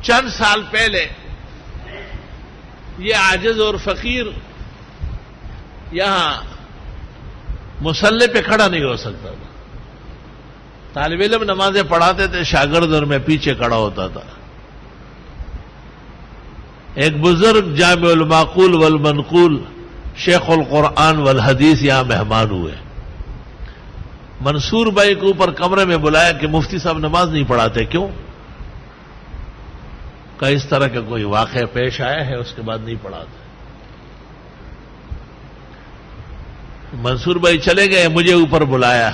چند سال پہلے یہ عاجز اور فقیر یہاں مصلی پہ کھڑا نہیں ہو سکتا تھا. طالب علم نمازیں پڑھاتے تھے، شاگرد اور میں پیچھے کھڑا ہوتا تھا. ایک بزرگ جامع المعقول والمنقول شیخ القرآن والحدیث یہاں مہمان ہوئے. منصور بھائی کو اوپر کمرے میں بلایا کہ مفتی صاحب نماز نہیں پڑھاتے، کیوں؟ کہ اس طرح کا کوئی واقعہ پیش آیا ہے، اس کے بعد نہیں پڑھاتے. منصور بھائی چلے گئے، مجھے اوپر بلایا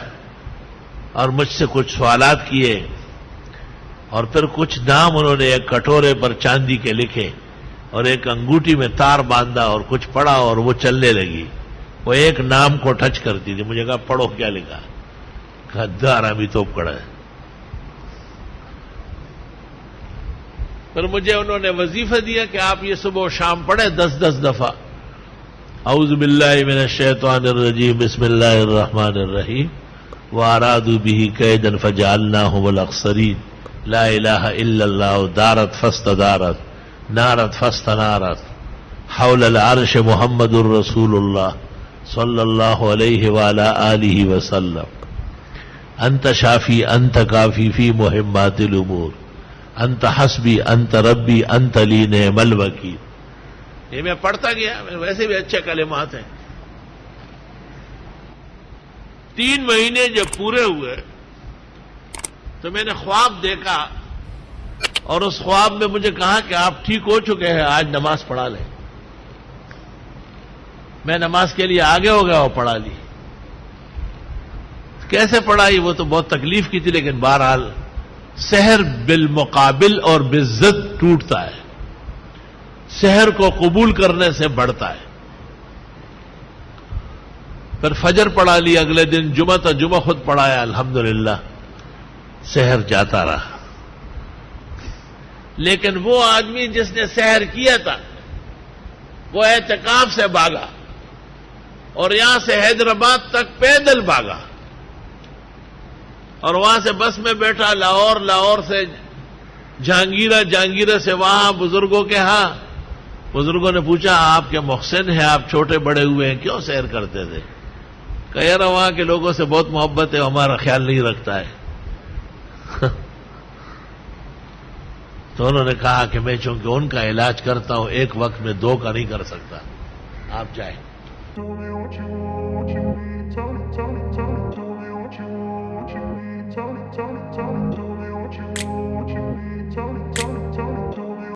اور مجھ سے کچھ سوالات کیے، اور پھر کچھ نام انہوں نے ایک کٹورے پر چاندی کے لکھے اور ایک انگوٹھی میں تار باندھا اور کچھ پڑھا اور وہ چلنے لگی. وہ ایک نام کو ٹچ کرتی تھی. مجھے کہا پڑھو کیا لکھا؟ کہا آرامی توپ کڑا ہے. پھر مجھے انہوں نے وظیفہ دیا کہ آپ یہ صبح و شام پڑھیں 10 دفعہ. اعوذ باللہ من الشیطان الرجیم بسم اللہ الرحمن الرحیم وارادوا به کیدا فجعلناهم الاخسرین لا الہ الا اللہ دارت فاستدارت نارت فاستنارت حول العرش محمد الرسول اللہ صلی اللہ علیہ وعلی آلہ وسلم انت شافی انت کافی فی مہمات الامور انت حسبی انت ربی انت لی نعم الوکیل. یہ میں پڑھتا گیا، ویسے بھی اچھے کلمات ہیں. 3 مہینے جب پورے ہوئے تو میں نے خواب دیکھا، اور اس خواب میں مجھے کہا کہ آپ ٹھیک ہو چکے ہیں، آج نماز پڑھا لیں. میں نماز کے لیے آگے ہو گیا اور پڑھا لی. کیسے پڑھائی وہ تو بہت تکلیف کی تھی، لیکن بہرحال سحر بالمقابل اور بالضد ٹوٹتا ہے، سحر کو قبول کرنے سے بڑھتا ہے. پھر فجر پڑھا لی. اگلے دن جمعہ تھا، جمعہ خود پڑھایا، الحمدللہ سحر جاتا رہا. لیکن وہ آدمی جس نے سحر کیا تھا وہ اعتکاف سے بھاگا اور یہاں سے حیدرآباد تک پیدل بھاگا، اور وہاں سے بس میں بیٹھا لاہور سے جہانگیرہ سے وہاں بزرگوں کے ہاں. بزرگوں نے پوچھا آپ کے محسن ہیں، آپ چھوٹے بڑے ہوئے ہیں، کیوں سیر کرتے تھے؟ کہ یار وہاں کے لوگوں سے بہت محبت ہے، ہمارا خیال نہیں رکھتا ہے. تو انہوں نے کہا کہ میں چونکہ ان کا علاج کرتا ہوں، ایک وقت میں 2 کا نہیں کر سکتا، آپ جائیں. Tell me,